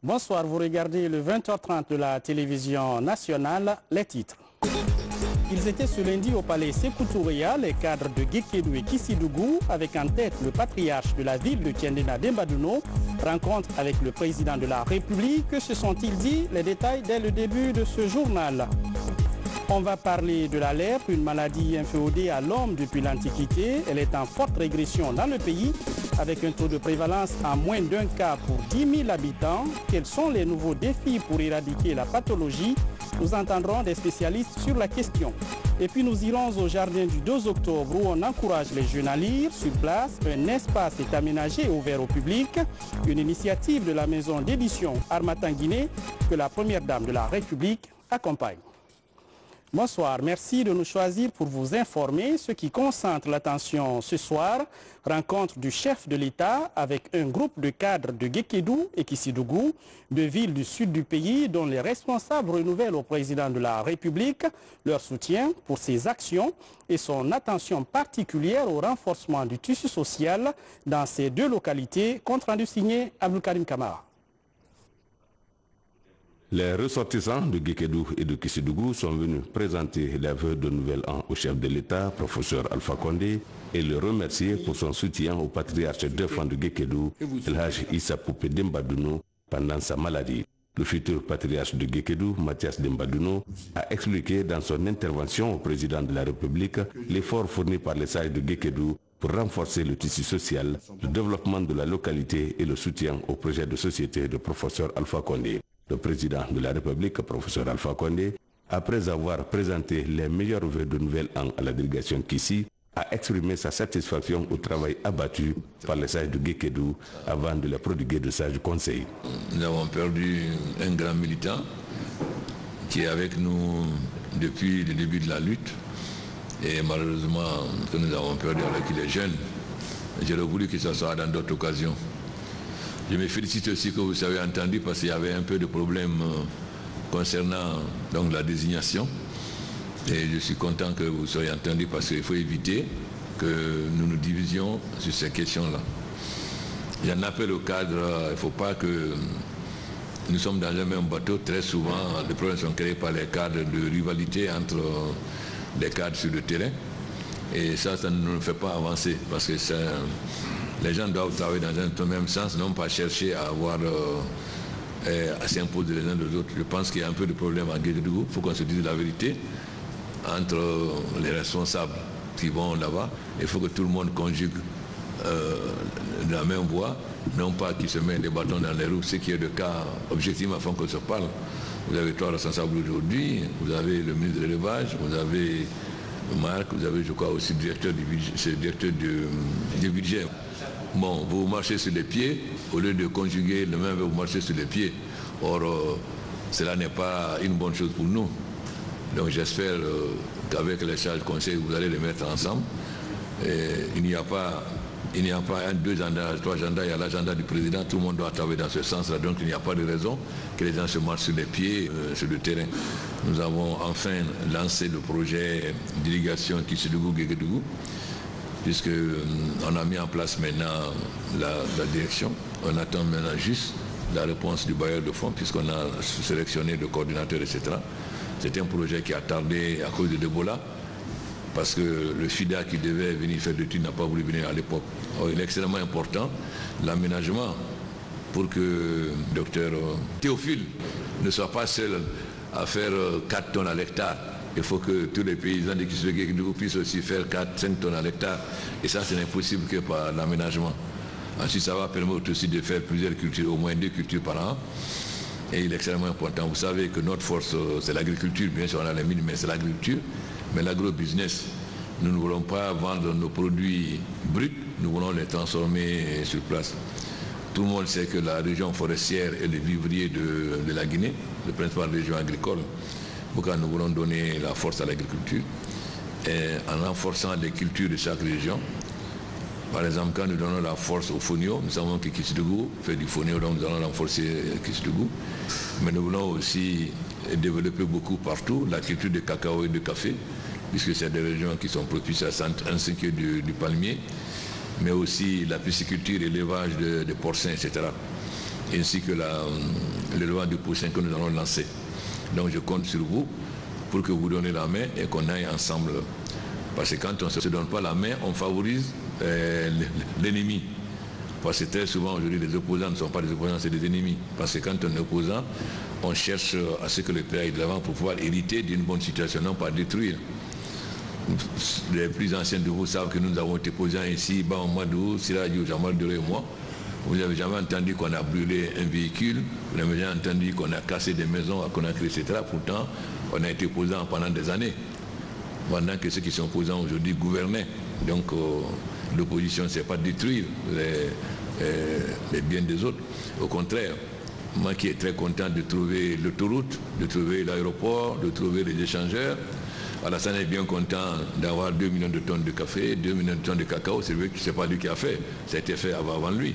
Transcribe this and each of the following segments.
Bonsoir, vous regardez le 20h30 de la télévision nationale, les titres. Ils étaient ce lundi au palais Sékou Touréa, les cadres de Guékédou et Kissidougou, avec en tête le patriarche de la ville de Tiendena Dembadouno, rencontre avec le président de la République. Que se sont-ils dit? Les détails dès le début de ce journal. On va parler de la lèpre, une maladie inféodée à l'homme depuis l'Antiquité. Elle est en forte régression dans le pays, avec un taux de prévalence à moins d'un cas pour 10 000 habitants. Quels sont les nouveaux défis pour éradiquer la pathologie? Nous entendrons des spécialistes sur la question. Et puis nous irons au jardin du 2 octobre où on encourage les jeunes à lire. Sur place, un espace est aménagé et ouvert au public. Une initiative de la maison d'édition Harmattan Guinée que la première dame de la République accompagne. Bonsoir, merci de nous choisir pour vous informer. Ce qui concentre l'attention ce soir, rencontre du chef de l'État avec un groupe de cadres de Guékédou et Kissidougou, deux villes du sud du pays dont les responsables renouvellent au président de la République leur soutien pour ses actions et son attention particulière au renforcement du tissu social dans ces deux localités. Compte rendu signé Abdelkarim Kamara. Les ressortissants de Guékédou et de Kissidougou sont venus présenter les vœux de nouvel an au chef de l'État, professeur Alpha Condé, et le remercier pour son soutien au patriarche défunt de Guékédou, El Hadj Issa Poupé Dembadouno, pendant sa maladie. Le futur patriarche de Guékédou, Mathias Dembadouno, a expliqué dans son intervention au président de la République l'effort fourni par les sages de Guékédou pour renforcer le tissu social, le développement de la localité et le soutien au projet de société de professeur Alpha Condé. Le président de la République, professeur Alpha Condé, après avoir présenté les meilleurs vœux de nouvel an à la délégation Kissi, a exprimé sa satisfaction au travail abattu par les sages de Guékédou avant de les prodiguer de sages conseils. Nous avons perdu un grand militant qui est avec nous depuis le début de la lutte et malheureusement que nous avons perdu avec les jeunes. J'aurais voulu que ce soit dans d'autres occasions. Je me félicite aussi que vous avez entendu parce qu'il y avait un peu de problème concernant donc, la désignation. Et je suis content que vous soyez entendu parce qu'il faut éviter que nous nous divisions sur ces questions-là. J'en appelle au cadre, il ne faut pas que nous sommes dans le même bateau. Très souvent, les problèmes sont créés par les cadres de rivalité entre les cadres sur le terrain. Et ça ne nous fait pas avancer parce que les gens doivent travailler dans un même sens, non pas chercher à avoir à s'imposer les uns des autres. Je pense qu'il y a un peu de problème à Guékédou. Il faut qu'on se dise la vérité entre les responsables qui vont là-bas. Il faut que tout le monde conjugue de la même voie, non pas qu'ils se mettent des bâtons dans les roues, ce qui est le cas objectivement afin qu'on se parle. Vous avez trois responsables aujourd'hui, vous avez le ministre de l'élevage, vous avez Marc, vous avez je crois aussi le directeur du budget. Bon, vous marchez sur les pieds, au lieu de conjuguer le même, vous marchez sur les pieds. Or, cela n'est pas une bonne chose pour nous. Donc j'espère qu'avec les charges conseils, vous allez les mettre ensemble. Et il n'y a pas un, deux agendas, trois agendas, il y a l'agenda du président, tout le monde doit travailler dans ce sens-là. Donc il n'y a pas de raison que les gens se marchent sur les pieds, sur le terrain. Nous avons enfin lancé le projet d'irrigation Kissidougou-Guékédou, puisqu'on a mis en place maintenant la direction. On attend maintenant juste la réponse du bailleur de fonds, puisqu'on a sélectionné le coordinateur, etc. C'est un projet qui a tardé à cause de l'Ebola, parce que le FIDA qui devait venir faire l'étude n'a pas voulu venir à l'époque. Il est extrêmement important, l'aménagement, pour que le docteur Théophile ne soit pas seul à faire 4 tonnes à l'hectare. Il faut que tous les paysans de Kissidougou puissent aussi faire 4-5 tonnes à l'hectare. Et ça, ce n'est possible que par l'aménagement. Ensuite, ça va permettre aussi de faire plusieurs cultures, au moins 2 cultures par an. Et il est extrêmement important. Vous savez que notre force, c'est l'agriculture. Bien sûr, on a les mines, mais c'est l'agriculture. Mais l'agro-business, nous ne voulons pas vendre nos produits bruts, nous voulons les transformer sur place. Tout le monde sait que la région forestière est le vivrier de la Guinée, la principale région agricole. Pourquoi nous voulons donner la force à l'agriculture et en renforçant les cultures de chaque région, Par exemple, quand nous donnons la force au fonio, nous savons que Kissidougou fait du fonio, donc nous allons renforcer Kissidougou. Mais nous voulons aussi développer beaucoup partout la culture de cacao et de café, puisque c'est des régions qui sont propices à ainsi que du palmier, mais aussi la pisciculture et l'élevage de porcins, etc. Ainsi que l'élevage de poussins que nous allons lancer. Donc je compte sur vous pour que vous donnez la main et qu'on aille ensemble. Parce que quand on ne se donne pas la main, on favorise l'ennemi. Parce que très souvent aujourd'hui les opposants ne sont pas des opposants, c'est des ennemis. Parce que quand on est opposant, on cherche à ce que le pays aille de l'avant pour pouvoir hériter d'une bonne situation, non pas détruire. Les plus anciens de vous savent que nous avons été posants ici, Ban Madou, Sirajou, Jamal Dore et moi. Vous n'avez jamais entendu qu'on a brûlé un véhicule, vous n'avez jamais entendu qu'on a cassé des maisons à Conakry, etc. Pourtant, on a été posants pendant des années. Pendant que ceux qui sont opposants aujourd'hui gouvernaient. Donc l'opposition, ce n'est pas détruire les biens des autres. Au contraire, moi qui est très content de trouver l'autoroute, de trouver l'aéroport, de trouver les échangeurs, Alassane est bien content d'avoir 2 millions de tonnes de café, 2 millions de tonnes de cacao, c'est pas lui qui a fait, ça a été fait avant lui.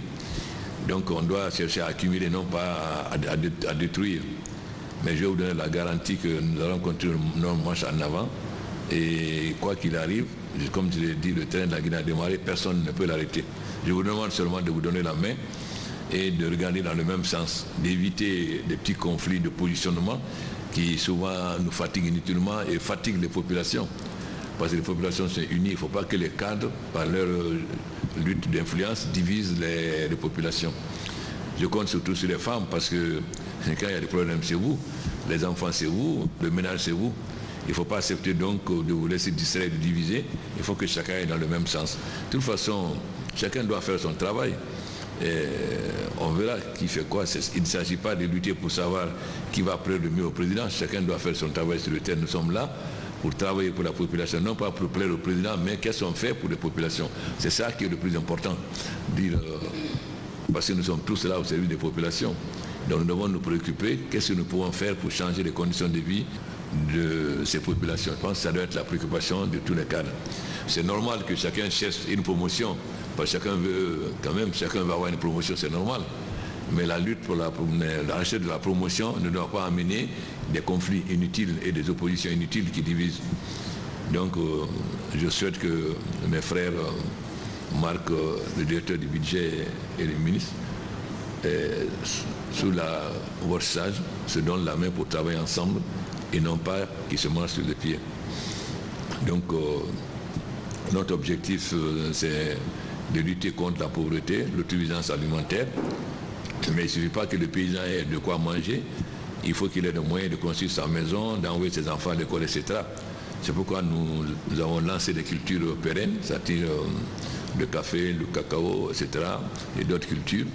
Donc on doit chercher à accumuler, non pas à détruire. Mais je vais vous donner la garantie que nous allons continuer notre marche en avant. Et quoi qu'il arrive, comme je l'ai dit, le train de la Guinée a démarré, personne ne peut l'arrêter. Je vous demande seulement de vous donner la main et de regarder dans le même sens, d'éviter des petits conflits de positionnement qui souvent nous fatiguent inutilement et fatiguent les populations. Parce que les populations sont unies, il ne faut pas que les cadres, par leur lutte d'influence, divisent les populations. Je compte surtout sur les femmes parce que quand il y a des problèmes, c'est vous, les enfants, c'est vous, le ménage, c'est vous. Il ne faut pas accepter donc de vous laisser distraire et de diviser. Il faut que chacun aille dans le même sens. De toute façon, chacun doit faire son travail. Et on verra qui fait quoi. Il ne s'agit pas de lutter pour savoir qui va plaire le mieux au président. Chacun doit faire son travail sur le terrain. Nous sommes là pour travailler pour la population, non pas pour plaire au président, mais qu'est-ce qu'on fait pour les populations. C'est ça qui est le plus important. Parce que nous sommes tous là au service des populations. Donc nous devons nous préoccuper, qu'est-ce que nous pouvons faire pour changer les conditions de vie de ces populations. Je pense que ça doit être la préoccupation de tous les cadres. C'est normal que chacun cherche une promotion, parce que chacun veut, quand même, chacun va avoir une promotion, c'est normal. Mais la lutte pour la recherche de la promotion ne doit pas amener des conflits inutiles et des oppositions inutiles qui divisent. Donc je souhaite que mes frères, Marc, le directeur du budget et les ministres, sous votre sage, se donnent la main pour travailler ensemble et non pas qu'ils se mangent sur les pieds. Donc notre objectif c'est de lutter contre la pauvreté, l'autosuffisance alimentaire, mais il ne suffit pas que le paysan ait de quoi manger, il faut qu'il ait le moyen de construire sa maison, d'envoyer ses enfants à l'école, etc. C'est pourquoi nous avons lancé des cultures pérennes, c'est-à-dire le café, le cacao, etc. et d'autres cultures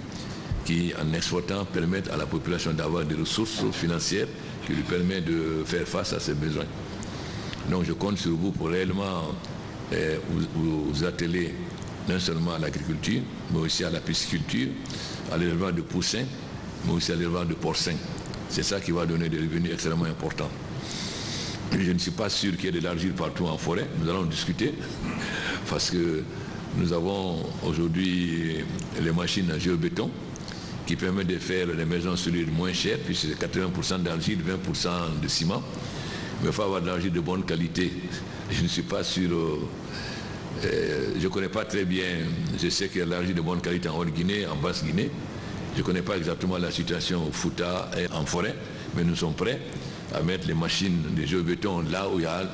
qui, en exploitant, permettent à la population d'avoir des ressources financières qui lui permettent de faire face à ses besoins. Donc je compte sur vous pour réellement vous atteler non seulement à l'agriculture, mais aussi à la pisciculture, à l'élevage de poussins, mais aussi à l'élevage de porcins. C'est ça qui va donner des revenus extrêmement importants. Je ne suis pas sûr qu'il y ait de l'argile partout en forêt. Nous allons discuter parce que nous avons aujourd'hui les machines en géobéton qui permettent de faire les maisons solides moins chères, puisque c'est 80% d'argile, 20% de ciment. Mais il faut avoir de l'argile de bonne qualité. Je ne suis pas sûr, je ne connais pas très bien, je sais qu'il y a de l'argile de bonne qualité en Haute-Guinée, en Basse-Guinée. Je ne connais pas exactement la situation au Fouta et en forêt, mais nous sommes prêts à mettre les machines de géobéton là où il y a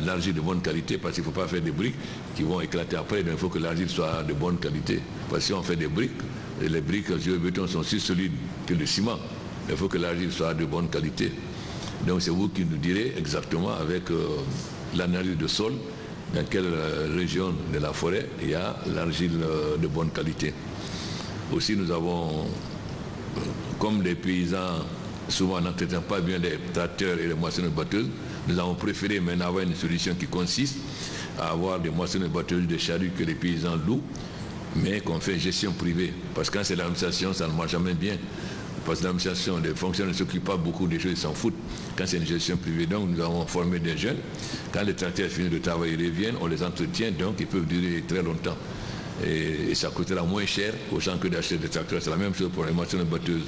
l'argile de bonne qualité, parce qu'il ne faut pas faire des briques qui vont éclater après, donc il faut que l'argile soit de bonne qualité. Parce que si on fait des briques, les briques géobéton sont si solides que le ciment. Il faut que l'argile soit de bonne qualité. Donc c'est vous qui nous direz exactement avec l'analyse de sol dans quelle région de la forêt il y a l'argile de bonne qualité. Aussi nous avons, comme les paysans souvent n'entretiennent pas bien les tracteurs et les moissonneuses batteuses, nous avons préféré maintenant avoir une solution qui consiste à avoir des moissonneuses batteuses de charrues que les paysans louent, mais qu'on fait gestion privée. Parce que quand c'est l'administration, ça ne marche jamais bien. Parce que l'administration, les fonctionnaires ne s'occupent pas beaucoup des choses, ils s'en foutent. Quand c'est une gestion privée, donc nous avons formé des jeunes. Quand les tracteurs finissent de travailler, ils reviennent, on les entretient, donc ils peuvent durer très longtemps. et ça coûtera moins cher aux gens que d'acheter des tracteurs. C'est la même chose pour les machines batteuses.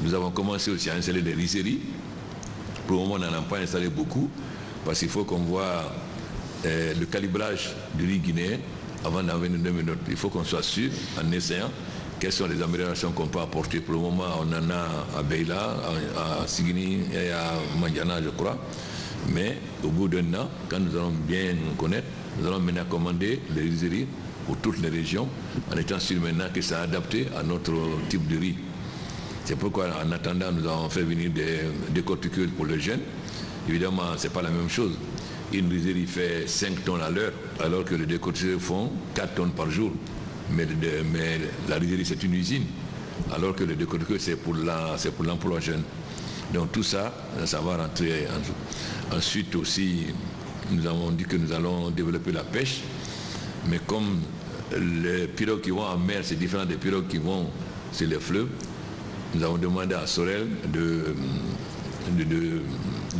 Nous avons commencé aussi à installer des rizeries. Pour le moment, on n'en a pas installé beaucoup parce qu'il faut qu'on voit le calibrage du riz guinéen avant d'en venir 2 minutes. Il faut qu'on soit sûr, en essayant, quelles sont les améliorations qu'on peut apporter. Pour le moment, on en a à Beila, à Sigini et à Mandiana, je crois. Mais au bout d'un an, quand nous allons bien nous connaître, nous allons maintenant commander les rizeries pour toutes les régions, en étant sûr maintenant que c'est adapté à notre type de riz. C'est pourquoi, en attendant, nous avons fait venir des décortiqueuses pour les jeunes. Évidemment, ce n'est pas la même chose. Une rizerie fait 5 tonnes à l'heure, alors que les décortiqueurs font 4 tonnes par jour. Mais la rizerie, c'est une usine, alors que le décortiqueur, c'est pour l'emploi jeune. Donc tout ça, ça va rentrer. Ensuite aussi, nous avons dit que nous allons développer la pêche. Mais comme les pirogues qui vont en mer, c'est différent des pirogues qui vont sur les fleuves, nous avons demandé à Sorel de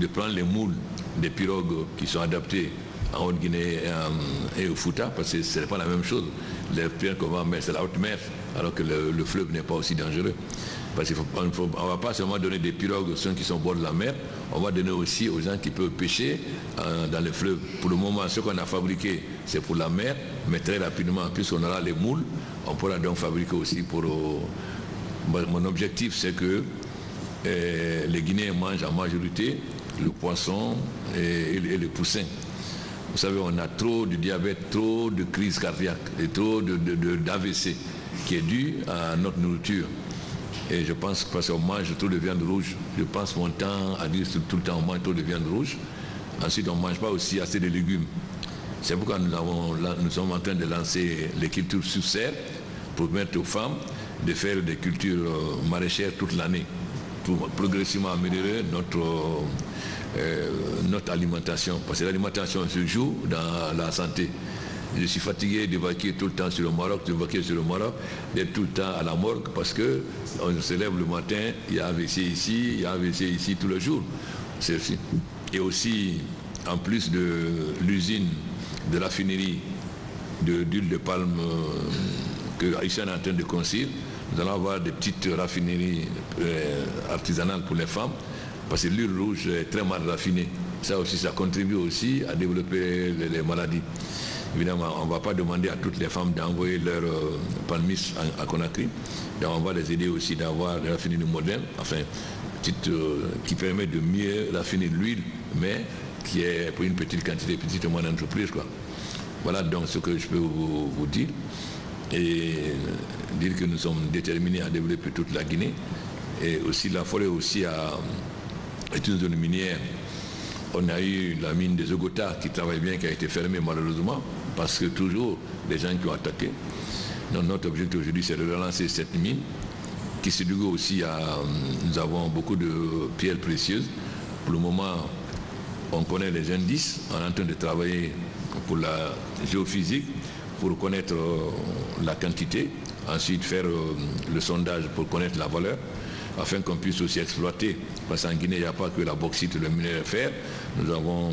prendre les moules des pirogues qui sont adaptées en Haute-Guinée et au Fouta, parce que ce n'est pas la même chose. Les pirogues qu'on va en mer, c'est la haute mer, alors que le fleuve n'est pas aussi dangereux. Parce qu'on ne va pas seulement donner des pirogues aux gens qui sont au bord de la mer, on va donner aussi aux gens qui peuvent pêcher dans les fleuves. Pour le moment, ce qu'on a fabriqué, c'est pour la mer, mais très rapidement, puisqu'on aura les moules, on pourra donc fabriquer aussi pour... Mon objectif, c'est que les Guinéens mangent en majorité le poisson et le poussin. Vous savez, on a trop de diabète, trop de crise cardiaque et trop d'AVC qui est dû à notre nourriture. Et je pense que parce qu'on mange trop de viande rouge, je passe mon temps à dire tout le temps on mange trop de viande rouge. Ensuite, on ne mange pas aussi assez de légumes. C'est pourquoi nous sommes en train de lancer les cultures sous serre pour permettre aux femmes de faire des cultures maraîchères toute l'année pour progressivement améliorer notre alimentation. Parce que l'alimentation se joue dans la santé. Je suis fatigué de vaquer tout le temps sur le Maroc, d'être tout le temps à la morgue parce qu'on se lève le matin, il y a AVC ici, il y a AVC ici tous les jours. Et aussi, en plus de l'usine de raffinerie d'huile de palme que Haïtien est en train de construire, nous allons avoir des petites raffineries artisanales pour les femmes parce que l'huile rouge est très mal raffinée. Ça aussi, ça contribue aussi à développer les maladies. Évidemment, on ne va pas demander à toutes les femmes d'envoyer leur palmis à Conakry. Donc on va les aider aussi d'avoir des raffineries modernes, enfin, qui permet de mieux raffiner l'huile, mais qui est pour une petite quantité, petite et moyenne entreprise, quoi. Voilà donc ce que je peux vous dire. Et dire que nous sommes déterminés à développer toute la Guinée. Et aussi la forêt aussi est une zone minière. On a eu la mine des Ogota qui travaille bien, qui a été fermée malheureusement, parce que toujours les gens qui ont attaqué. Donc notre objectif aujourd'hui, c'est de relancer cette mine. Kissidougou aussi, nous avons beaucoup de pierres précieuses. Pour le moment, on connaît les indices, on est en train de travailler pour la géophysique, pour connaître la quantité, ensuite faire le sondage pour connaître la valeur, afin qu'on puisse aussi exploiter. Parce qu'en Guinée, il n'y a pas que la bauxite, le minerai fer. Nous avons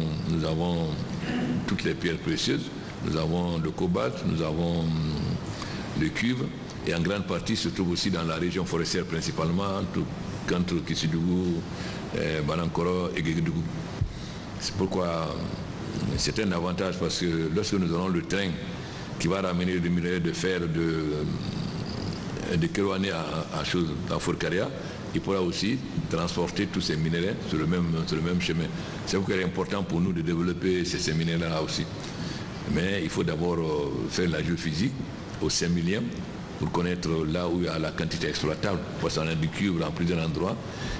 toutes les pierres précieuses. Nous avons le cobalt, nous avons le cuivre. Et en grande partie se trouve aussi dans la région forestière principalement, entre Kissidougou, Banankoro et Guéguédougou. C'est pourquoi c'est un avantage parce que lorsque nous aurons le train qui va ramener le minerai de fer de Kérouané à Forcaria, il pourra aussi transporter tous ces minéraux sur le même chemin. C'est pourquoi il est important pour nous de développer ces minéraux-là aussi. Mais il faut d'abord faire la géophysique au 5 millième pour connaître là où il y a la quantité exploitable, parce qu'on a du cuivre en plusieurs endroits,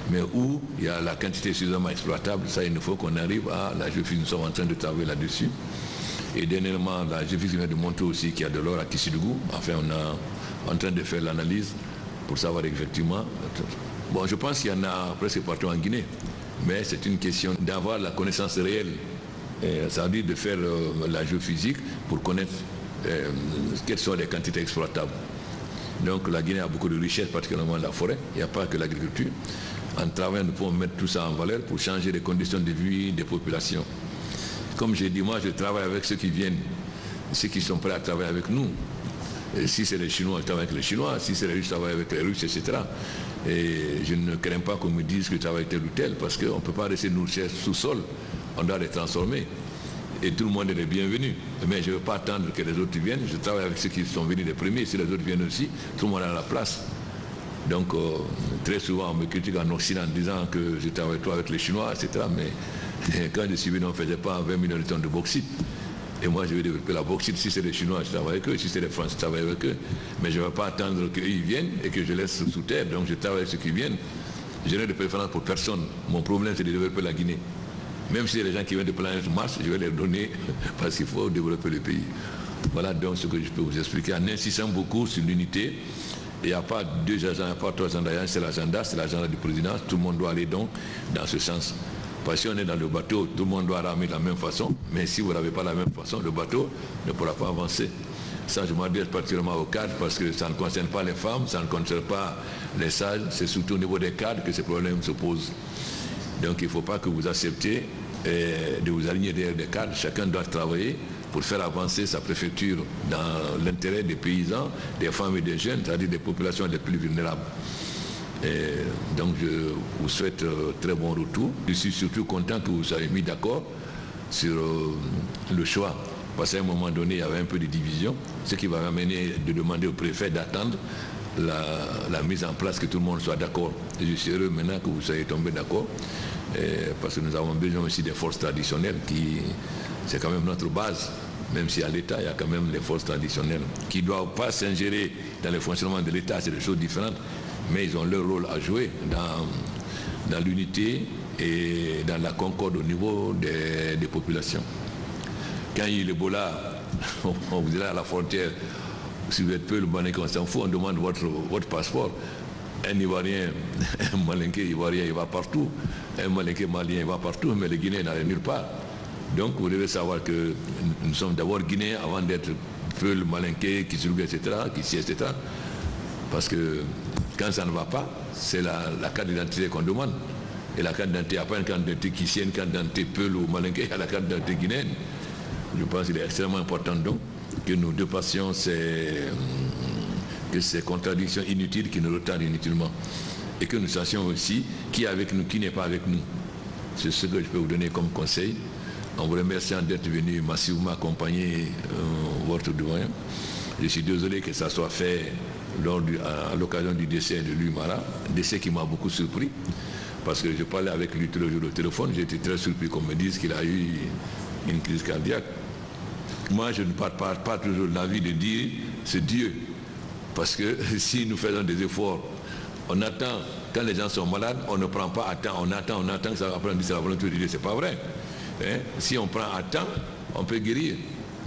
mais où il y a la quantité suffisamment exploitable, ça il faut qu'on arrive à la géophysique. Nous sommes en train de travailler là-dessus. Et dernièrement, la géophysique vient de montrer aussi qu'il y a de l'or à Kissidougou. Enfin, on est en train de faire l'analyse pour savoir effectivement. Bon, je pense qu'il y en a presque partout en Guinée, mais c'est une question d'avoir la connaissance réelle, ça veut dire de faire la géophysique pour connaître quelles sont les quantités exploitables. Donc la Guinée a beaucoup de richesses, particulièrement la forêt, il n'y a pas que l'agriculture. En travaillant, nous pouvons mettre tout ça en valeur pour changer les conditions de vie des populations. Comme j'ai dit, moi je travaille avec ceux qui viennent, ceux qui sont prêts à travailler avec nous. Si c'est les Chinois, je travaille avec les Chinois. Si c'est les Russes, je travaille avec les Russes, etc. Et je ne crains pas qu'on me dise que je travaille avec tel ou tel, parce qu'on ne peut pas rester nous sous-sol. On doit les transformer. Et tout le monde est le bienvenu. Mais je ne veux pas attendre que les autres viennent. Je travaille avec ceux qui sont venus les premiers. Si les autres viennent aussi, tout le monde a la place. Donc, très souvent, on me critique en Occident en disant que je travaille trop avec les Chinois, etc. Mais quand je suis venu, on ne faisait pas 20 millions de tonnes de bauxite. Et moi, je vais développer la bauxite. Si c'est les Chinois, je travaille avec eux. Si c'est les Français, je travaille avec eux. Mais je ne vais pas attendre qu'ils viennent et que je laisse sous terre. Donc, je travaille avec ceux qui viennent. Je n'ai de préférence pour personne. Mon problème, c'est de développer la Guinée. Même si les gens qui viennent de planète Mars, je vais les donner parce qu'il faut développer le pays. Voilà donc ce que je peux vous expliquer en insistant beaucoup sur l'unité. Il n'y a pas deux agendas, il n'y a pas trois agendas, c'est l'agenda du président. Tout le monde doit aller donc dans ce sens. Parce que si on est dans le bateau, tout le monde doit ramer de la même façon. Mais si vous n'avez pas la même façon, le bateau ne pourra pas avancer. Ça, je m'adresse particulièrement aux cadres parce que ça ne concerne pas les femmes, ça ne concerne pas les sages. C'est surtout au niveau des cadres que ces problèmes se posent. Donc il ne faut pas que vous acceptiez de vous aligner derrière des cadres. Chacun doit travailler pour faire avancer sa préfecture dans l'intérêt des paysans, des femmes et des jeunes, c'est-à-dire des populations les plus vulnérables. Et donc je vous souhaite très bon retour. Je suis surtout content que vous soyez mis d'accord sur le choix. Parce qu'à un moment donné, il y avait un peu de division, ce qui va m'amener de demander au préfet d'attendre la mise en place, que tout le monde soit d'accord. Et je suis heureux maintenant que vous soyez tombés d'accord, parce que nous avons besoin aussi des forces traditionnelles, c'est quand même notre base. Même si à l'État, il y a quand même les forces traditionnelles qui ne doivent pas s'ingérer dans le fonctionnement de l'État, c'est des choses différentes, mais ils ont leur rôle à jouer dans l'unité et dans la concorde au niveau des populations. Quand il y a eu l'Ebola, on vous dit là à la frontière, si vous êtes peu le Malinké, on s'en fout, on demande votre passeport. Un Ivoirien, un Malinké Ivoirien, il va partout. Un Malinké Malien, il va partout, mais le Guinéen n'allait nulle part. Donc vous devez savoir que nous sommes d'abord Guinéens avant d'être peu le Malinké, Kizilugé, etc., Kissi, etc. Parce que quand ça ne va pas, c'est la carte d'identité qu'on demande. Et la carte d'identité, il n'y a pas une carte d'identité kissienne, une carte d'identité peu ou Malinké, il y a la carte d'identité guinéenne. Je pense qu'il est extrêmement important donc que nous dépassions ces contradictions inutiles qui nous retardent inutilement. Et que nous sachions aussi qui est avec nous, qui n'est pas avec nous. C'est ce que je peux vous donner comme conseil. En vous remerciant d'être venu massivement accompagner votre doyen. Je suis désolé que ça soit fait à l'occasion du décès de Louis Mara, décès qui m'a beaucoup surpris, parce que je parlais avec lui tous les jours au téléphone, j'ai été très surpris qu'on me dise qu'il a eu une crise cardiaque. Moi, je ne parle pas toujours de la vie de dire c'est Dieu, parce que si nous faisons des efforts, on attend, quand les gens sont malades, on ne prend pas à temps, on attend que ça va prendre, on dit c'est la volonté de Dieu, c'est pas vrai. Hein? Si on prend à temps, on peut guérir,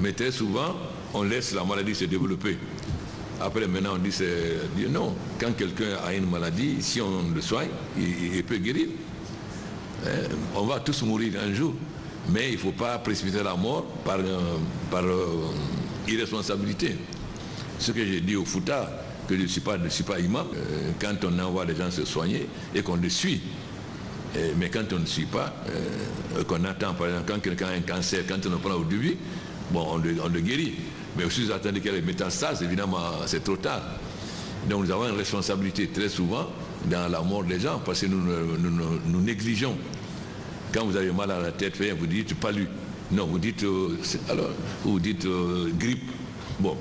mais très souvent, on laisse la maladie se développer. Après, maintenant, on dit c'est Dieu. Non, quand quelqu'un a une maladie, si on le soigne, il peut guérir. Hein? On va tous mourir un jour, mais il ne faut pas précipiter la mort par irresponsabilité. Ce que j'ai dit au Fouta, que je ne suis pas imam, quand on envoie les gens se soigner et qu'on le suit, mais quand on ne suit pas, qu'on attend, par exemple, quand quelqu'un a un cancer, quand on le prend au début, bon, on le guérit. Mais aussi, vous attendez qu'il y ait des métastases, évidemment, c'est trop tard. Donc nous avons une responsabilité très souvent dans la mort des gens, parce que nous négligeons. Quand vous avez mal à la tête, vous dites palu. Non, vous dites, grippe. Bon,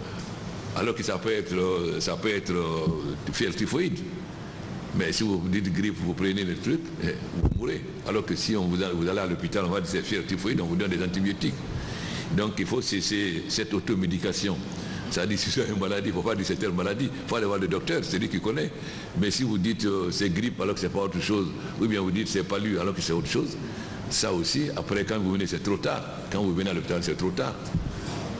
alors que ça peut être fièvre typhoïde. Mais si vous dites grippe, vous prenez le truc, vous mourrez. Alors que si vous allez à l'hôpital, on va dire c'est fièvre typhoïde, on vous donne des antibiotiques. Donc il faut cesser cette automédication. Ça dit si c'est une maladie, il ne faut pas dire c'est telle maladie. Il faut aller voir le docteur, c'est lui qui connaît. Mais si vous dites c'est grippe alors que ce n'est pas autre chose, ou bien vous dites c'est palu alors que c'est autre chose, ça aussi, après quand vous venez, c'est trop tard. Quand vous venez à l'hôpital, c'est trop tard.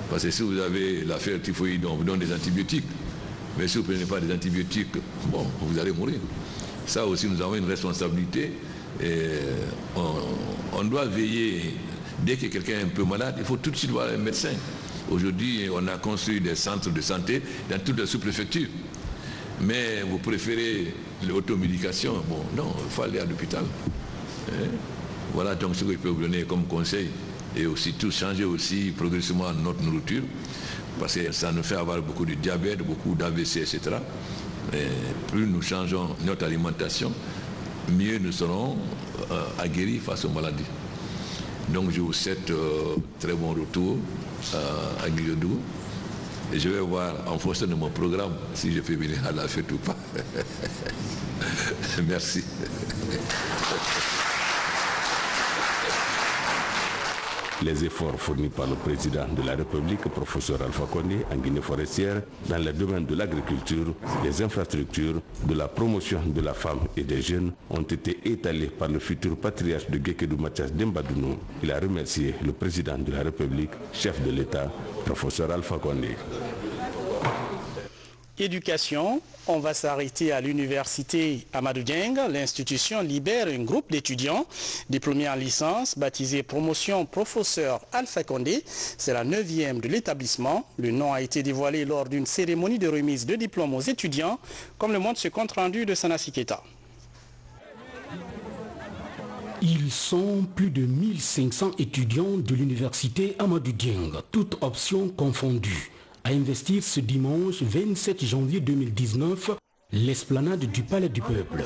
Parce que si vous avez la fièvre typhoïde, on vous donne des antibiotiques. Mais si vous ne prenez pas des antibiotiques, bon, vous allez mourir. Ça aussi, nous avons une responsabilité. Et on doit veiller. Dès que quelqu'un est un peu malade, il faut tout de suite voir un médecin. Aujourd'hui, on a construit des centres de santé dans toutes les sous-préfectures. Mais vous préférez l'automédication. Bon, non, il faut aller à l'hôpital. Voilà donc ce que je peux vous donner comme conseil. Et aussi tout changer aussi progressivement notre nourriture parce que ça nous fait avoir beaucoup de diabète, beaucoup d'AVC, etc. Et plus nous changeons notre alimentation, mieux nous serons aguerris face aux maladies. Donc je vous souhaite très bon retour à Guékédou. Et je vais voir en fonction de mon programme si je peux venir à la fête ou pas. Merci. Les efforts fournis par le président de la République, professeur Alpha Condé, en Guinée forestière, dans le domaine de l'agriculture, des infrastructures, de la promotion de la femme et des jeunes, ont été étalés par le futur patriarche de Guékédou, Mathias Dembadounou. Il a remercié le président de la République, chef de l'État, professeur Alpha Condé. Éducation, on va s'arrêter à l'université Amadou Dieng. L'institution libère un groupe d'étudiants diplômés en licence baptisé Promotion Professeur Alpha Condé. C'est la 9e de l'établissement. Le nom a été dévoilé lors d'une cérémonie de remise de diplômes aux étudiants, comme le montre ce compte rendu de Sanassi Keita. Ils sont plus de 1500 étudiants de l'université Amadou Dieng, toutes options confondues, à investir ce dimanche 27 janvier 2019 l'esplanade du Palais du Peuple.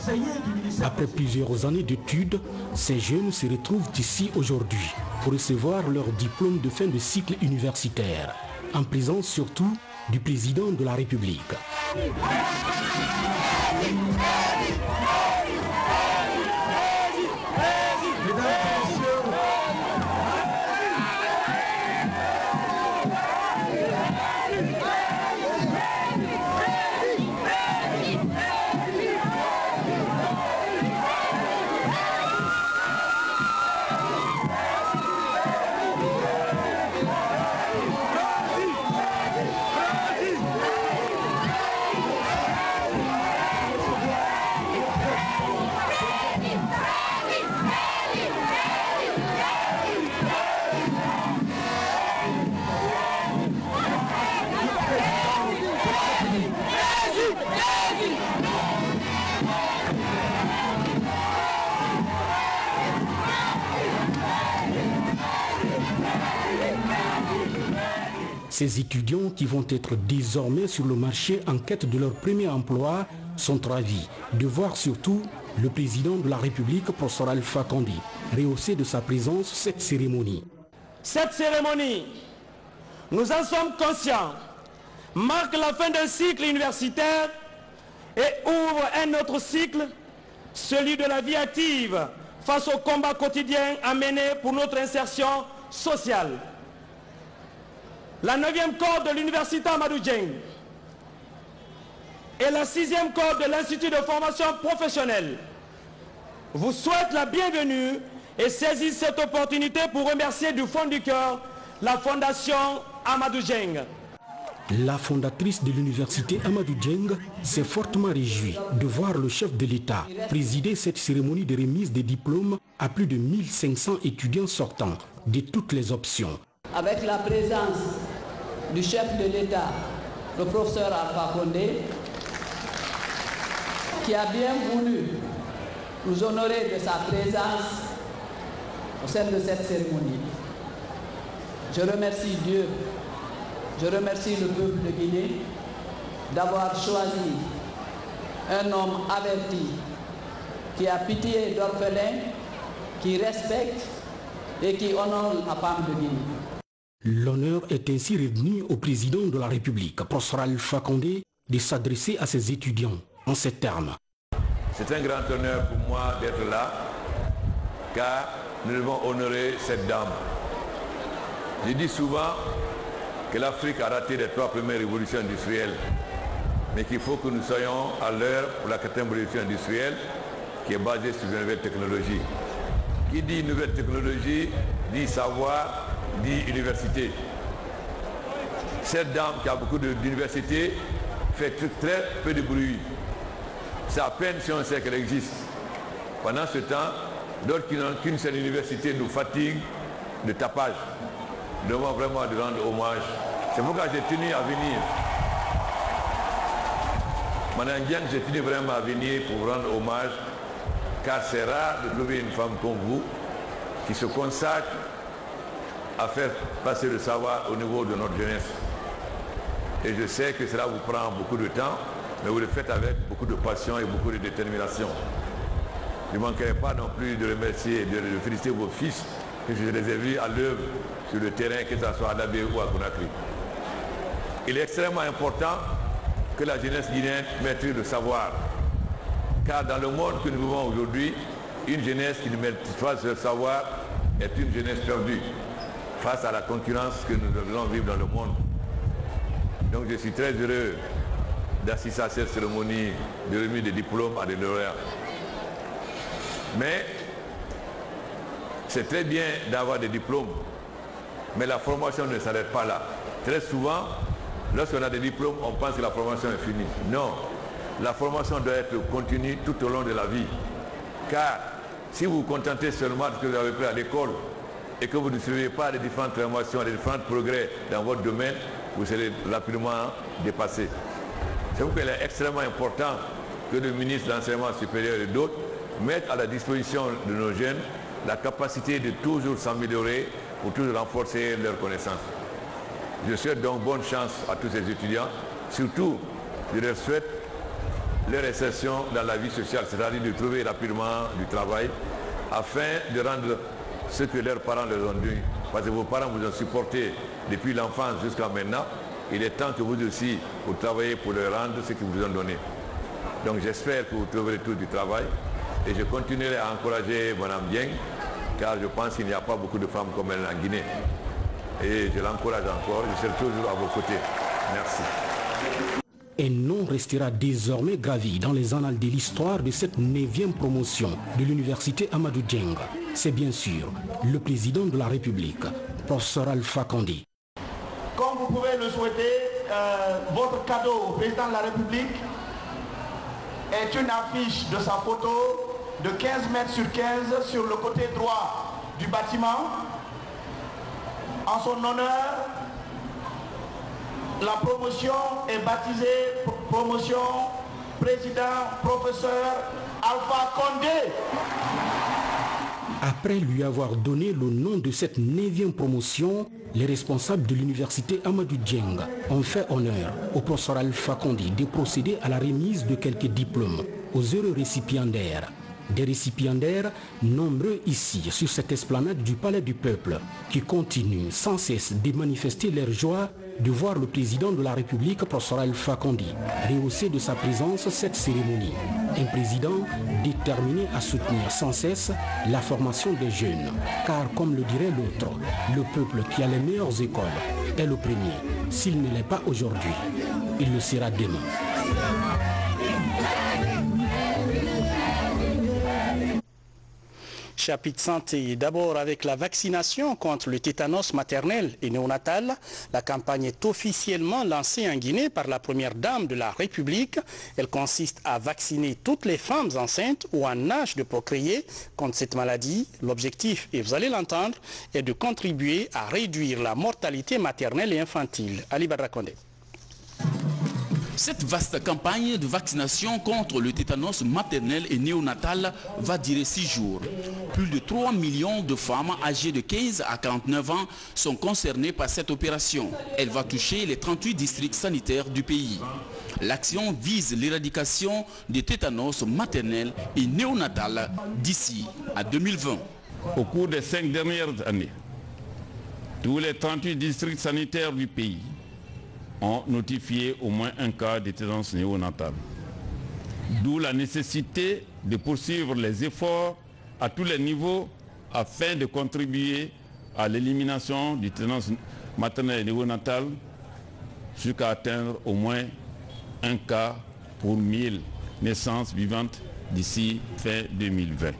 Après plusieurs années d'études, ces jeunes se retrouvent ici aujourd'hui pour recevoir leur diplôme de fin de cycle universitaire, en présence surtout du président de la République. Ces étudiants qui vont être désormais sur le marché en quête de leur premier emploi sont ravis de voir surtout le président de la République, professeur Alpha Condé, rehausser de sa présence cette cérémonie. Cette cérémonie, nous en sommes conscients, marque la fin d'un cycle universitaire et ouvre un autre cycle, celui de la vie active face au combat quotidien à mener pour notre insertion sociale. La 9e cohorte de l'université Amadou Dieng et la 6e cohorte de l'Institut de formation professionnelle vous souhaitent la bienvenue et saisissent cette opportunité pour remercier du fond du cœur la Fondation Amadou Dieng. La fondatrice de l'université Amadou Dieng s'est fortement réjouie de voir le chef de l'État présider cette cérémonie de remise des diplômes à plus de 1500 étudiants sortants de toutes les options. Avec la présence du chef de l'État, le professeur Alpha Condé, qui a bien voulu nous honorer de sa présence au sein de cette cérémonie. Je remercie Dieu, je remercie le peuple de Guinée d'avoir choisi un homme averti, qui a pitié d'orphelins, qui respecte et qui honore la femme de Guinée. L'honneur est ainsi revenu au président de la République, professeur Alpha Condé, de s'adresser à ses étudiants en ces termes. C'est un grand honneur pour moi d'être là, car nous devons honorer cette dame. Je dis souvent que l'Afrique a raté les 3 premières révolutions industrielles, mais qu'il faut que nous soyons à l'heure pour la 4e révolution industrielle, qui est basée sur une nouvelle technologie. Qui dit nouvelle technologie, dit savoir, dit université. Cette dame qui a beaucoup d'universités fait très peu de bruit. C'est à peine si on sait qu'elle existe. Pendant ce temps, d'autres qui n'ont qu'une seule université nous fatiguent de tapage. Nous devons vraiment lui rendre hommage. C'est pourquoi j'ai tenu à venir. Madame Dieng, j'ai tenu vraiment à venir pour vous rendre hommage, car c'est rare de trouver une femme comme vous qui se consacre à faire passer le savoir au niveau de notre jeunesse. Et je sais que cela vous prend beaucoup de temps, mais vous le faites avec beaucoup de passion et beaucoup de détermination. Je ne manquerai pas non plus de remercier et de féliciter vos fils, que je les ai vus à l'œuvre sur le terrain, que ce soit à Labé ou à Conakry. Il est extrêmement important que la jeunesse guinéenne maîtrise le savoir. Car dans le monde que nous vivons aujourd'hui, une jeunesse qui ne maîtrise pas ce savoir est une jeunesse perdue face à la concurrence que nous devons vivre dans le monde. Donc je suis très heureux d'assister à cette cérémonie de remise des diplômes à des lauréats. Mais c'est très bien d'avoir des diplômes, mais la formation ne s'arrête pas là. Très souvent, lorsqu'on a des diplômes, on pense que la formation est finie. Non, la formation doit être continue tout au long de la vie. Car si vous vous contentez seulement de ce que vous avez appris à l'école et que vous ne suivez pas les différentes formations, les différents progrès dans votre domaine, vous serez rapidement dépassé. C'est pourquoi il est extrêmement important que le ministre de l'Enseignement supérieur et d'autres mettent à la disposition de nos jeunes la capacité de toujours s'améliorer pour toujours renforcer leurs connaissances. Je souhaite donc bonne chance à tous ces étudiants. Surtout, je leur souhaite leur insertion dans la vie sociale, c'est-à-dire de trouver rapidement du travail afin de rendre ce que leurs parents leur ont donné. Parce que vos parents vous ont supporté depuis l'enfance jusqu'à maintenant. Il est temps que vous aussi, vous travaillez pour leur rendre ce qu'ils vous ont donné. Donc j'espère que vous trouverez tous du travail et je continuerai à encourager Mme Dieng, car je pense qu'il n'y a pas beaucoup de femmes comme elle en Guinée. Et je l'encourage encore, je serai toujours à vos côtés. Merci. Un nom restera désormais gravé dans les annales de l'histoire de cette 9e promotion de l'université Amadou Dieng. C'est bien sûr le président de la République, professeur Alpha Condé. Comme vous pouvez le souhaiter, votre cadeau au président de la République est une affiche de sa photo de 15 mètres sur 15 sur le côté droit du bâtiment. En son honneur, la promotion est baptisée promotion président professeur Alpha Condé. Après lui avoir donné le nom de cette 9e promotion, les responsables de l'université Amadou Dieng ont fait honneur au professeur Alpha Condé de procéder à la remise de quelques diplômes aux heureux récipiendaires. Des récipiendaires nombreux ici sur cette esplanade du Palais du Peuple qui continuent sans cesse de manifester leur joie de voir le président de la République, professeur Alpha Condé, rehausser de sa présence cette cérémonie. Un président déterminé à soutenir sans cesse la formation des jeunes. Car comme le dirait l'autre, le peuple qui a les meilleures écoles est le premier. S'il ne l'est pas aujourd'hui, il le sera demain. Chapitre santé, d'abord avec la vaccination contre le tétanos maternel et néonatal. La campagne est officiellement lancée en Guinée par la première dame de la République. Elle consiste à vacciner toutes les femmes enceintes ou en âge de procréer contre cette maladie. L'objectif, et vous allez l'entendre, est de contribuer à réduire la mortalité maternelle et infantile. Ali Badra Condé. Cette vaste campagne de vaccination contre le tétanos maternel et néonatal va durer 6 jours. Plus de 3 millions de femmes âgées de 15 à 49 ans sont concernées par cette opération. Elle va toucher les 38 districts sanitaires du pays. L'action vise l'éradication des tétanos maternel et néonatal d'ici à 2020. Au cours des 5 dernières années, tous les 38 districts sanitaires du pays ont notifié au moins un cas de tétanos néonatal. D'où la nécessité de poursuivre les efforts à tous les niveaux afin de contribuer à l'élimination du tétanos maternel et néonatal jusqu'à atteindre au moins un cas pour 1000 naissances vivantes d'ici fin 2020.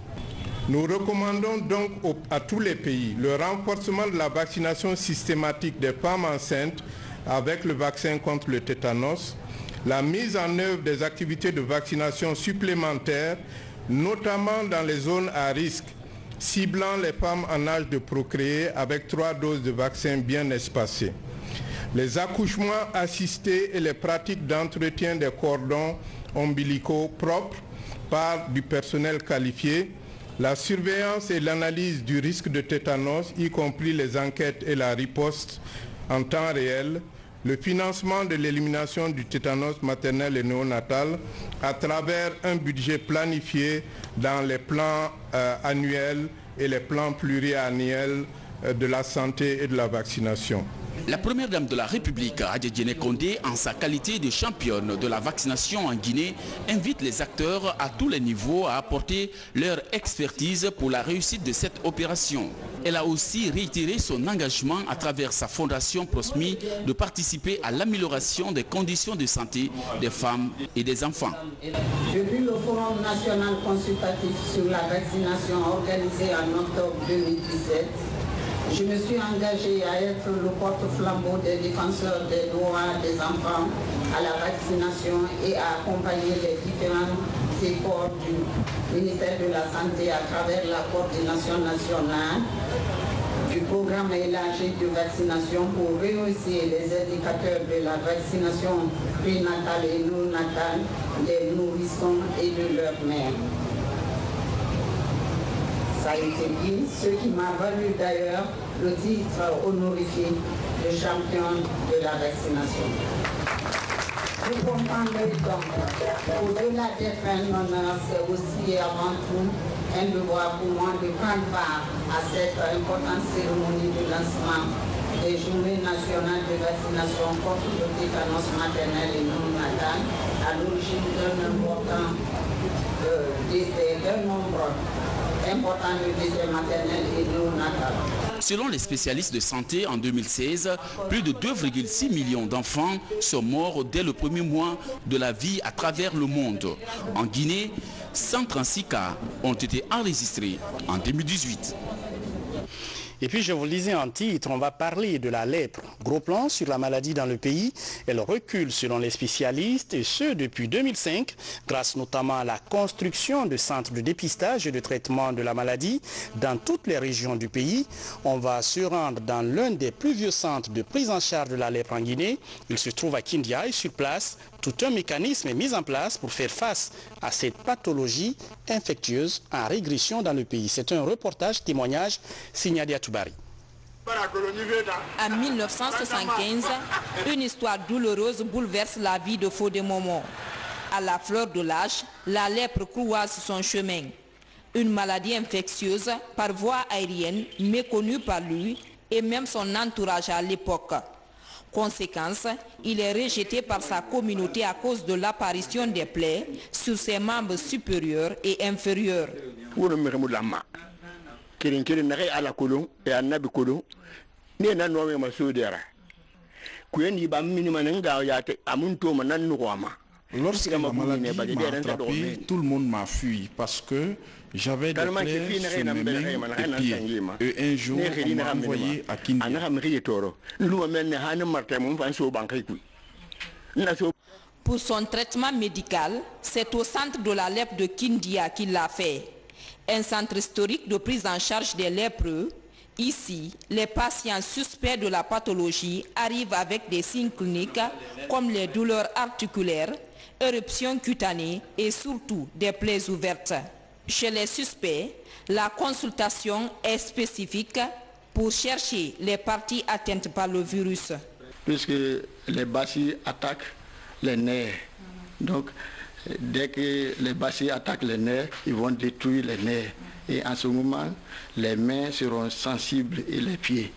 Nous recommandons donc à tous les pays le renforcement de la vaccination systématique des femmes enceintes avec le vaccin contre le tétanos, la mise en œuvre des activités de vaccination supplémentaires, notamment dans les zones à risque, ciblant les femmes en âge de procréer avec 3 doses de vaccin bien espacées. Les accouchements assistés et les pratiques d'entretien des cordons ombilicaux propres par du personnel qualifié, la surveillance et l'analyse du risque de tétanos, y compris les enquêtes et la riposte en temps réel, le financement de l'élimination du tétanos maternel et néonatal à travers un budget planifié dans les plans annuels et les plans pluriannuels de la santé et de la vaccination. La première dame de la République, Adjedjene Kondé, en sa qualité de championne de la vaccination en Guinée, invite les acteurs à tous les niveaux à apporter leur expertise pour la réussite de cette opération. Elle a aussi réitéré son engagement à travers sa fondation Prosmi de participer à l'amélioration des conditions de santé des femmes et des enfants. Depuis le Forum national consultatif sur la vaccination organisé en octobre 2017, je me suis engagée à être le porte-flambeau des défenseurs des droits des enfants à la vaccination et à accompagner les différents efforts du ministère de la Santé à travers la coordination nationale du programme élargi de vaccination pour rehausser les indicateurs de la vaccination prénatale et néonatale des nourrissons et de leurs mères. Ça a été dit, ce qui m'a valu d'ailleurs le titre honorifique de champion de la vaccination. Vous comprendrez donc, au-delà d'être un honneur, c'est aussi et avant tout un devoir pour moi de prendre part à cette importante cérémonie de lancement des journées nationales de vaccination contre le tétanos maternel et néonatal à l'origine d'un important décès, d'un nombre important de décès maternels et néonatal. Selon les spécialistes de santé, en 2016, plus de 2,6 millions d'enfants sont morts dès le premier mois de la vie à travers le monde. En Guinée, 136 cas ont été enregistrés en 2018. Et puis je vous le disais en titre, on va parler de la lèpre. Gros plan sur la maladie dans le pays. Elle recule selon les spécialistes et ce depuis 2005, grâce notamment à la construction de centres de dépistage et de traitement de la maladie dans toutes les régions du pays. On va se rendre dans l'un des plus vieux centres de prise en charge de la lèpre en Guinée. Il se trouve à Kindia et sur place, tout un mécanisme est mis en place pour faire face à cette pathologie infectieuse en régression dans le pays. C'est un reportage témoignage signé à Toubari. En 1975, une histoire douloureuse bouleverse la vie de Fodé Momo. À la fleur de l'âge, la lèpre croise son chemin. Une maladie infectieuse par voie aérienne méconnue par lui et même son entourage à l'époque. Conséquence, il est rejeté par sa communauté à cause de l'apparition des plaies sur ses membres supérieurs et inférieurs. Lorsque la maladie m'a attrapé, tout le monde m'a fui parce que j'avais des plaies sur mes mains et pieds. Et un jour, on m'a envoyé à Kindia. Pour son traitement médical, c'est au centre de la lèpre de Kindia qu'il l'a fait. Un centre historique de prise en charge des lépreux. Ici, les patients suspects de la pathologie arrivent avec des signes cliniques comme les douleurs articulaires, éruptions cutanées et surtout des plaies ouvertes. Chez les suspects, la consultation est spécifique pour chercher les parties atteintes par le virus. Puisque les bacilles attaquent les nerfs, donc dès que les bacilles attaquent les nerfs, ils vont détruire les nerfs. Et en ce moment, les mains seront sensibles et les pieds.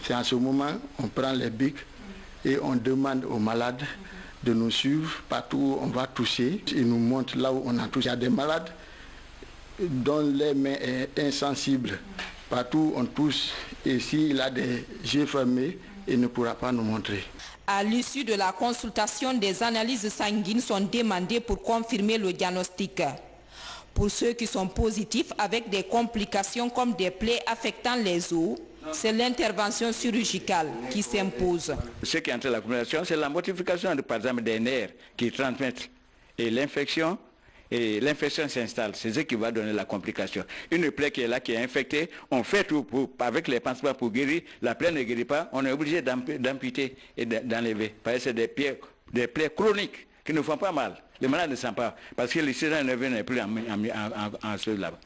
C'est en ce moment on prend les bics et on demande aux malades de nous suivre partout où on va toucher. Ils nous montrent là où on a touché. Il y a des malades dont les mains sont insensibles. Partout où on touche, et s'il a des yeux fermés, il ne pourra pas nous montrer. À l'issue de la consultation, des analyses sanguines sont demandées pour confirmer le diagnostic. Pour ceux qui sont positifs avec des complications comme des plaies affectant les os, c'est l'intervention chirurgicale qui s'impose. Ce qui entre la complication, c'est la modification par exemple des nerfs qui transmettent et l'infection s'installe. C'est ce qui va donner la complication. Une plaie qui est là, qui est infectée, on fait tout avec les pansements pour guérir. La plaie ne guérit pas, on est obligé d'amputer et d'enlever. Parce que c'est des plaies chroniques qui ne font pas mal. Les malades ne sentent pas, parce que le système nerveux n'est plus en ceux là-bas.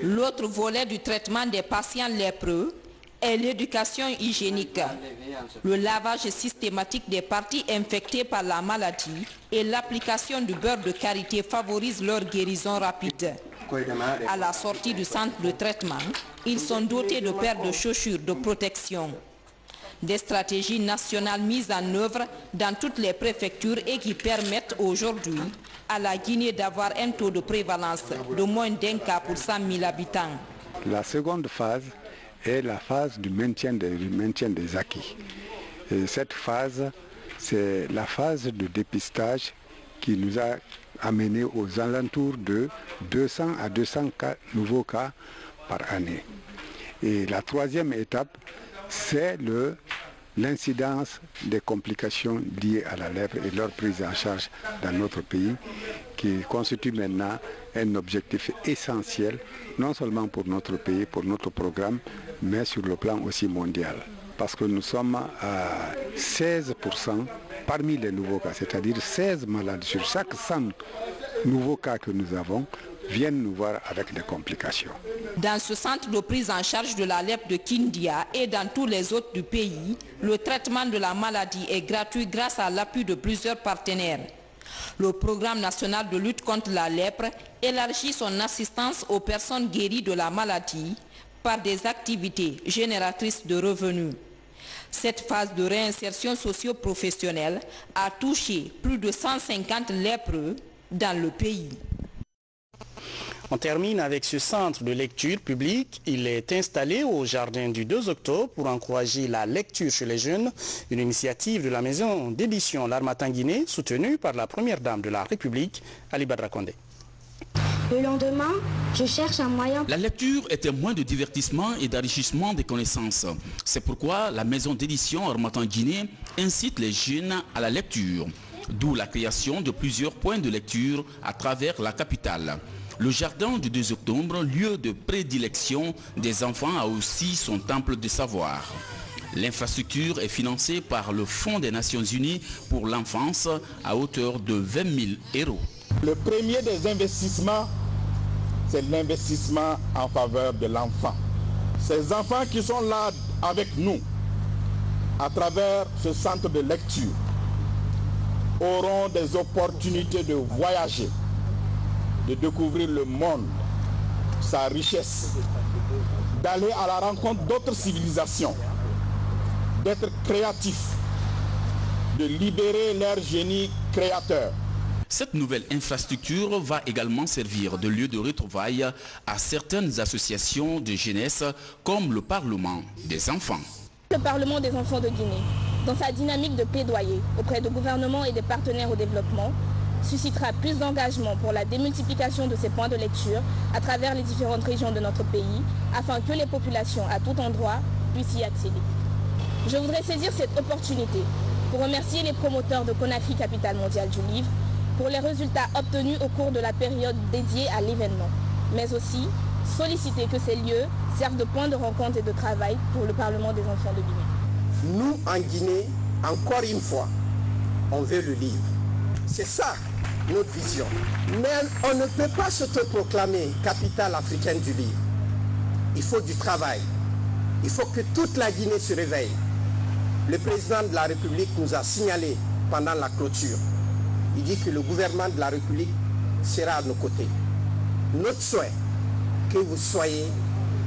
L'autre volet du traitement des patients lépreux est l'éducation hygiénique. Le lavage systématique des parties infectées par la maladie et l'application du beurre de karité favorisent leur guérison rapide. À la sortie du centre de traitement, ils sont dotés de paires de chaussures de protection. Des stratégies nationales mises en œuvre dans toutes les préfectures et qui permettent aujourd'hui à la Guinée d'avoir un taux de prévalence de moins d'1 cas pour 100 000 habitants. La seconde phase est la phase du maintien des acquis. Et cette phase, c'est la phase de dépistage qui nous a amené aux alentours de 200 à 200 nouveaux cas par année. Et la troisième étape, c'est l'incidence des complications liées à la lèpre et leur prise en charge dans notre pays, qui constitue maintenant un objectif essentiel, non seulement pour notre pays, pour notre programme, mais sur le plan aussi mondial. Parce que nous sommes à 16% parmi les nouveaux cas, c'est-à-dire 16 malades sur chaque 100 nouveaux cas que nous avons viennent nous voir avec des complications. Dans ce centre de prise en charge de la lèpre de Kindia et dans tous les autres du pays, le traitement de la maladie est gratuit grâce à l'appui de plusieurs partenaires. Le programme national de lutte contre la lèpre élargit son assistance aux personnes guéries de la maladie par des activités génératrices de revenus. Cette phase de réinsertion socio-professionnelle a touché plus de 150 lépreux dans le pays. On termine avec ce centre de lecture publique. Il est installé au jardin du 2 octobre pour encourager la lecture chez les jeunes, une initiative de la maison d'édition L'Harmattan Guinée, soutenue par la première dame de la République, Ali Badra Condé. Le lendemain, je cherche un moyen... La lecture est un moyen de divertissement et d'enrichissement des connaissances. C'est pourquoi la maison d'édition Harmattan Guinée incite les jeunes à la lecture, d'où la création de plusieurs points de lecture à travers la capitale. Le jardin du 2 octobre, lieu de prédilection des enfants, a aussi son temple de savoir. L'infrastructure est financée par le Fonds des Nations Unies pour l'enfance à hauteur de 20 000 €. Le premier des investissements, c'est l'investissement en faveur de l'enfant. Ces enfants qui sont là avec nous, à travers ce centre de lecture, auront des opportunités de voyager, de découvrir le monde, sa richesse, d'aller à la rencontre d'autres civilisations, d'être créatifs, de libérer leur génie créateur. Cette nouvelle infrastructure va également servir de lieu de retrouvailles à certaines associations de jeunesse comme le Parlement des enfants. Le Parlement des enfants de Guinée, dans sa dynamique de plaidoyer auprès de gouvernements et des partenaires au développement, suscitera plus d'engagement pour la démultiplication de ces points de lecture à travers les différentes régions de notre pays, afin que les populations à tout endroit puissent y accéder. Je voudrais saisir cette opportunité pour remercier les promoteurs de Conakry, capitale mondiale du livre, pour les résultats obtenus au cours de la période dédiée à l'événement, mais aussi solliciter que ces lieux servent de point de rencontre et de travail pour le Parlement des enfants de Guinée. Nous, en Guinée, encore une fois, on veut le livre. C'est ça notre vision. Mais on ne peut pas s'autoproclamer capitale africaine du livre. Il faut du travail. Il faut que toute la Guinée se réveille. Le président de la République nous a signalé pendant la clôture. Il dit que le gouvernement de la République sera à nos côtés. Notre souhait, que vous soyez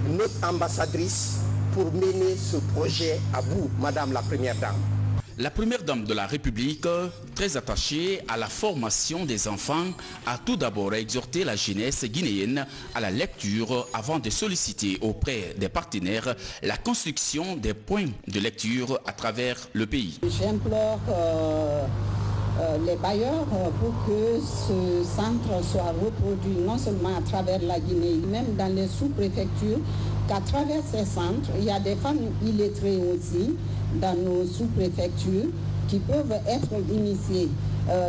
notre ambassadrice pour mener ce projet à bout, Madame la Première Dame. La Première Dame de la République, très attachée à la formation des enfants, a tout d'abord exhorté la jeunesse guinéenne à la lecture avant de solliciter auprès des partenaires la construction des points de lecture à travers le pays. J'implore les bailleurs pour que ce centre soit reproduit non seulement à travers la Guinée, même dans les sous-préfectures, qu'à travers ces centres, il y a des femmes illettrées aussi dans nos sous-préfectures qui peuvent être initiées,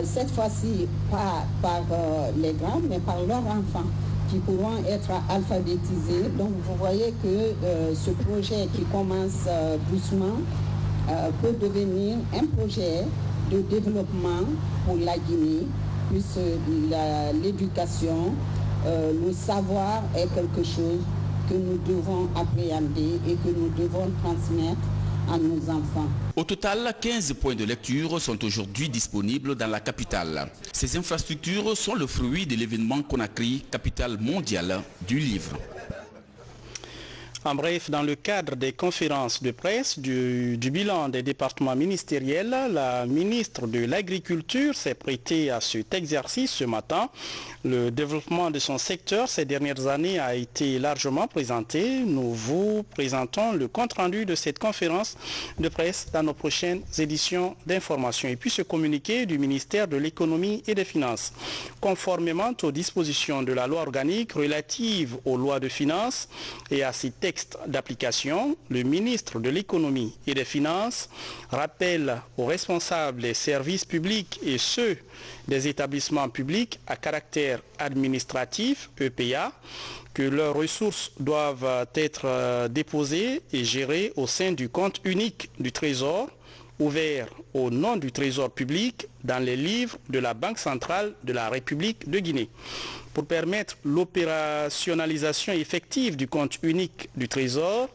cette fois-ci pas par les grands, mais par leurs enfants qui pourront être alphabétisés. Donc vous voyez que ce projet qui commence doucement peut devenir un projet de développement pour la Guinée, puisque l'éducation, le savoir est quelque chose que nous devons appréhender et que nous devons transmettre à nos enfants. Au total, 15 points de lecture sont aujourd'hui disponibles dans la capitale. Ces infrastructures sont le fruit de l'événement Conakry, capitale mondiale du livre. En bref, dans le cadre des conférences de presse du bilan des départements ministériels, la ministre de l'Agriculture s'est prêtée à cet exercice ce matin. Le développement de son secteur ces dernières années a été largement présenté. Nous vous présentons le compte-rendu de cette conférence de presse dans nos prochaines éditions d'information. Et puis ce communiqué du ministère de l'Économie et des Finances. Conformément aux dispositions de la loi organique relative aux lois de finances et à ses textes d'application, le ministre de l'Économie et des Finances rappelle aux responsables des services publics et ceux des établissements publics à caractère administratif, EPA, que leurs ressources doivent être déposées et gérées au sein du compte unique du Trésor, ouvert au nom du Trésor public dans les livres de la Banque centrale de la République de Guinée. Pour permettre l'opérationnalisation effective du compte unique du Trésor,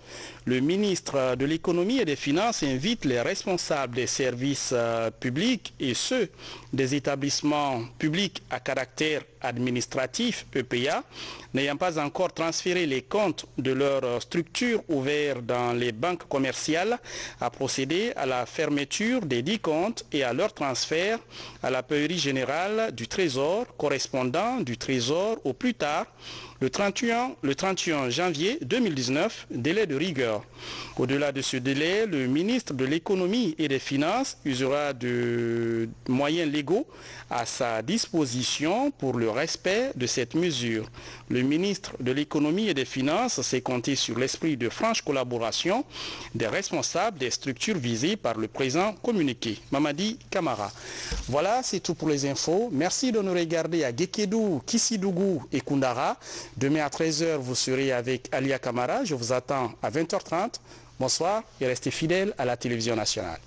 le ministre de l'Économie et des Finances invite les responsables des services publics et ceux des établissements publics à caractère administratif, EPA, n'ayant pas encore transféré les comptes de leur structure ouverts dans les banques commerciales, à procéder à la fermeture des 10 comptes et à leur transfert à la paierie générale du Trésor correspondant du Trésor au plus tard le 31 janvier 2019, délai de rigueur. Au-delà de ce délai, le ministre de l'Économie et des Finances usera de moyens légaux à sa disposition pour le respect de cette mesure. Le ministre de l'Économie et des Finances s'est compté sur l'esprit de franche collaboration des responsables des structures visées par le présent communiqué. Mamadi Camara. Voilà, c'est tout pour les infos. Merci de nous regarder à Guékédou, Kissidougou et Koundara. Demain à 13h, vous serez avec Alia Camara. Je vous attends à 20h30. Bonsoir et restez fidèles à la télévision nationale.